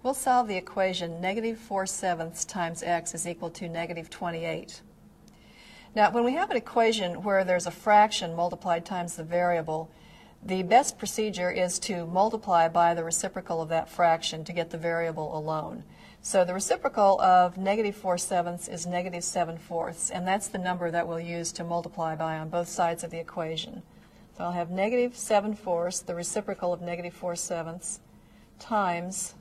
We'll solve the equation -4/7 times x is equal to -28. Now, when we have an equation where there's a fraction multiplied times the variable, the best procedure is to multiply by the reciprocal of that fraction to get the variable alone. So the reciprocal of -4/7 is -7/4, and that's the number that we'll use to multiply by on both sides of the equation. So I'll have -7/4, the reciprocal of -4/7, times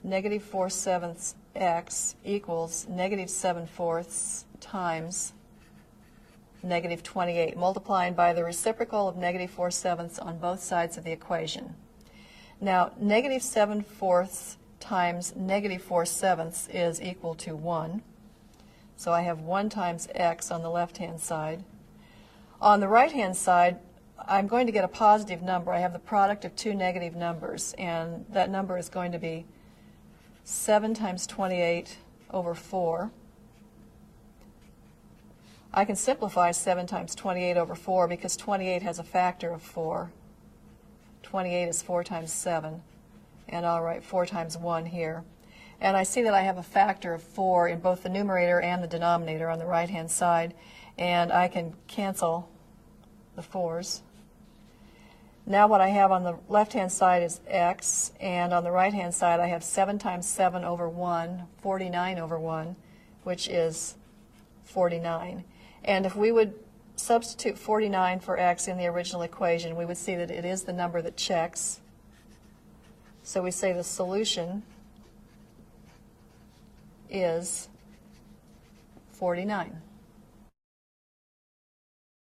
-4/7 x equals -7/4 times -28, multiplying by the reciprocal of -4/7 on both sides of the equation. Now, -7/4 times -4/7 is equal to 1. So I have 1 times x on the left-hand side. On the right-hand side, I'm going to get a positive number. I have the product of two negative numbers, and that number is going to be 7 times 28 over 4. I can simplify 7 times 28 over 4 because 28 has a factor of 4. 28 is 4 times 7, and I'll write 4 times 1 here. And I see that I have a factor of 4 in both the numerator and the denominator on the right-hand side, and I can cancel the 4's. Now what I have on the left-hand side is x, and on the right-hand side I have 7 times 7 over 1, 49 over 1, which is 49. And if we would substitute 49 for x in the original equation, we would see that it is the number that checks. So we say the solution is 49.